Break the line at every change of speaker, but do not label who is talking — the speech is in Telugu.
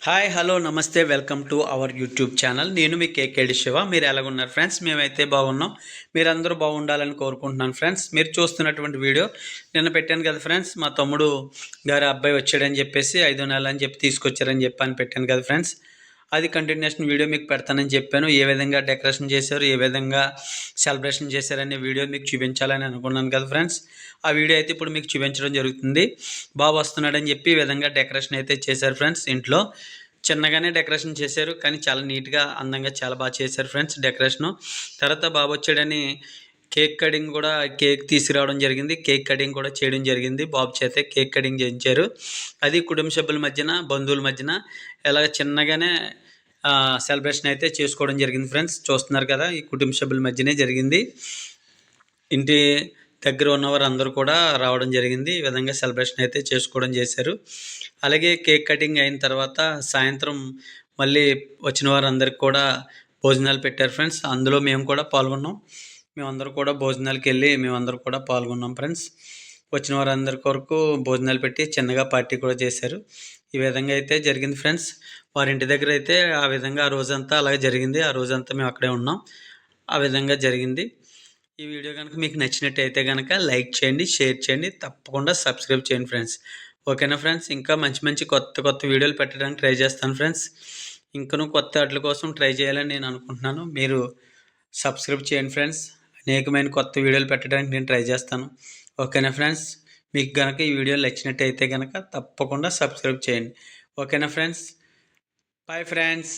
హాయ్ హలో నమస్తే welcome to our YouTube channel. నేను మీ కేకేడి శివ. మీరు ఎలాగున్నారు ఫ్రెండ్స్? మేమైతే బాగున్నాం. మీరందరూ బాగుండాలని కోరుకుంటున్నాను ఫ్రెండ్స్. మీరు చూస్తున్నటువంటి వీడియో నిన్న పెట్టాను కదా ఫ్రెండ్స్, మా తమ్ముడు గారి అబ్బాయి వచ్చాడని చెప్పేసి 5 నెలలు అని చెప్పి తీసుకొచ్చారని చెప్పి అని పెట్టాను కదా ఫ్రెండ్స్. అది కంటిన్యూషన్ వీడియో మీకు పెడతానని చెప్పాను. ఏ విధంగా డెకరేషన్ చేశారు, ఏ విధంగా సెలబ్రేషన్ చేశారనే వీడియో మీకు చూపించాలని అనుకున్నాను కదా ఫ్రెండ్స్. ఆ వీడియో అయితే ఇప్పుడు మీకు చూపించడం జరుగుతుంది. బాబు వస్తున్నాడని చెప్పి ఈ విధంగా డెకరేషన్ అయితే చేశారు ఫ్రెండ్స్. ఇంట్లో చిన్నగానే డెకరేషన్ చేశారు, కానీ చాలా నీట్గా అందంగా చాలా బాగా చేశారు ఫ్రెండ్స్ డెకరేషను. తర్వాత బాబు వచ్చాడని కేక్ కటింగ్ కూడా కేక్ తీసుకురావడం జరిగింది. కేక్ కటింగ్ కూడా చేయడం జరిగింది. బాబు చేతే కేక్ కటింగ్ చేయించారు. అది కుటుంబ సభ్యుల మధ్యన, బంధువుల మధ్యన ఎలాగ చిన్నగానే సెలబ్రేషన్ అయితే చేసుకోవడం జరిగింది ఫ్రెండ్స్. చూస్తున్నారు కదా, ఈ కుటుంబ సభ్యుల మధ్యనే జరిగింది. ఇంటి దగ్గర ఉన్నవారు అందరూ కూడా రావడం జరిగింది. ఈ విధంగా సెలబ్రేషన్ అయితే చేసుకోవడం చేశారు. అలాగే కేక్ కటింగ్ అయిన తర్వాత సాయంత్రం మళ్ళీ వచ్చిన వారందరికి కూడా భోజనాలు పెట్టారు ఫ్రెండ్స్. అందులో మేము కూడా పాల్గొన్నాం. మేమందరూ కూడా భోజనాలకు వెళ్ళి మేమందరూ కూడా పాల్గొన్నాం ఫ్రెండ్స్. వచ్చిన వారందరి కొరకు భోజనాలు పెట్టి చిన్నగా పార్టీ కూడా చేశారు. ఈ విధంగా అయితే జరిగింది ఫ్రెండ్స్. వారి ఇంటి దగ్గర అయితే ఆ విధంగా ఆ రోజంతా అలాగే జరిగింది. ఆ రోజంతా మేము అక్కడే ఉన్నాం. ఆ విధంగా జరిగింది. ఈ వీడియో కనుక మీకు నచ్చినట్టయితే కనుక లైక్ చేయండి, షేర్ చేయండి, తప్పకుండా సబ్స్క్రైబ్ చేయండి ఫ్రెండ్స్. ఓకేనా ఫ్రెండ్స్? ఇంకా మంచి మంచి కొత్త వీడియోలు పెట్టడానికి ట్రై చేస్తాను ఫ్రెండ్స్. ఇంకనూ కొత్త వాటి కోసం ట్రై చేయాలని నేను అనుకుంటున్నాను. మీరు సబ్స్క్రైబ్ చేయండి ఫ్రెండ్స్. అనేకమైన కొత్త వీడియోలు పెట్టడానికి నేను ట్రై చేస్తాను. ఓకేనా ఫ్రెండ్స్? మీకు కనుక ఈ వీడియో నచ్చినట్టయితే కనుక తప్పకుండా సబ్స్క్రైబ్ చేయండి. ఓకేనా ఫ్రెండ్స్? Bye friends.